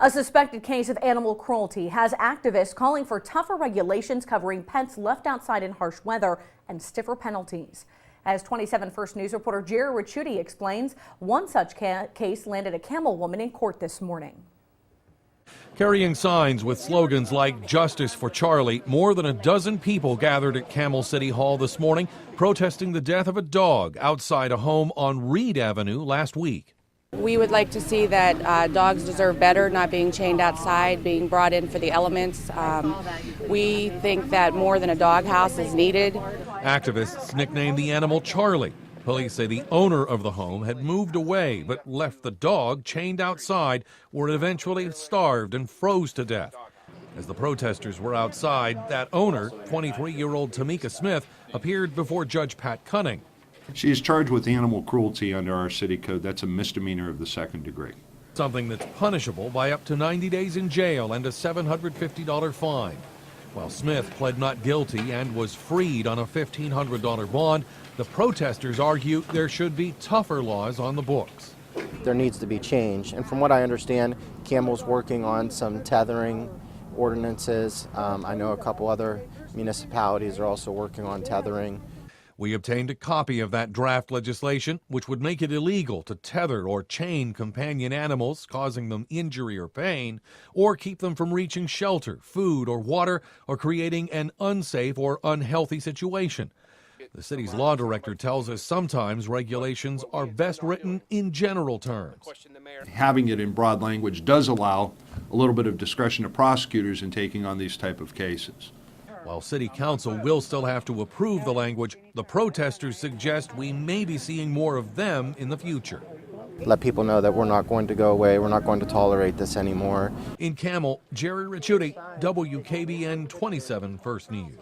A suspected case of animal cruelty has activists calling for tougher regulations covering pets left outside in harsh weather and stiffer penalties. As 27 First News reporter Gerry Riciutti explains, one such case landed a Campbell woman in court this morning. Carrying signs with slogans like "Justice for Charlie," more than a dozen people gathered at Campbell City Hall this morning, protesting the death of a dog outside a home on Reed Avenue last week. We would like to see that dogs deserve better, not being chained outside, being brought in for the elements. We think that more than a doghouse is needed. Activists nicknamed the animal Charlie. Police say the owner of the home had moved away but left the dog chained outside, where it eventually starved and froze to death. As the protesters were outside, that owner, 23-year-old Tamika Smith, appeared before Judge Pat Cunning. She is charged with animal cruelty under our city code. That's a misdemeanor of the second degree. Something that's punishable by up to 90 days in jail and a $750 fine. While Smith pled not guilty and was freed on a $1,500 bond, the protesters argue there should be tougher laws on the books. There needs to be change, and from what I understand, Campbell's working on some tethering ordinances. I know a couple other municipalities are also working on tethering. We obtained a copy of that draft legislation, which would make it illegal to tether or chain companion animals, causing them injury or pain, or keep them from reaching shelter, food, or water, or creating an unsafe or unhealthy situation. The city's law director tells us sometimes regulations are best written in general terms. Having it in broad language does allow a little bit of discretion to prosecutors in taking on these type of cases. While City Council will still have to approve the language, the protesters suggest we may be seeing more of them in the future. Let people know that we're not going to go away, we're not going to tolerate this anymore. In Campbell, Gerry Riciutti, WKBN 27 First News.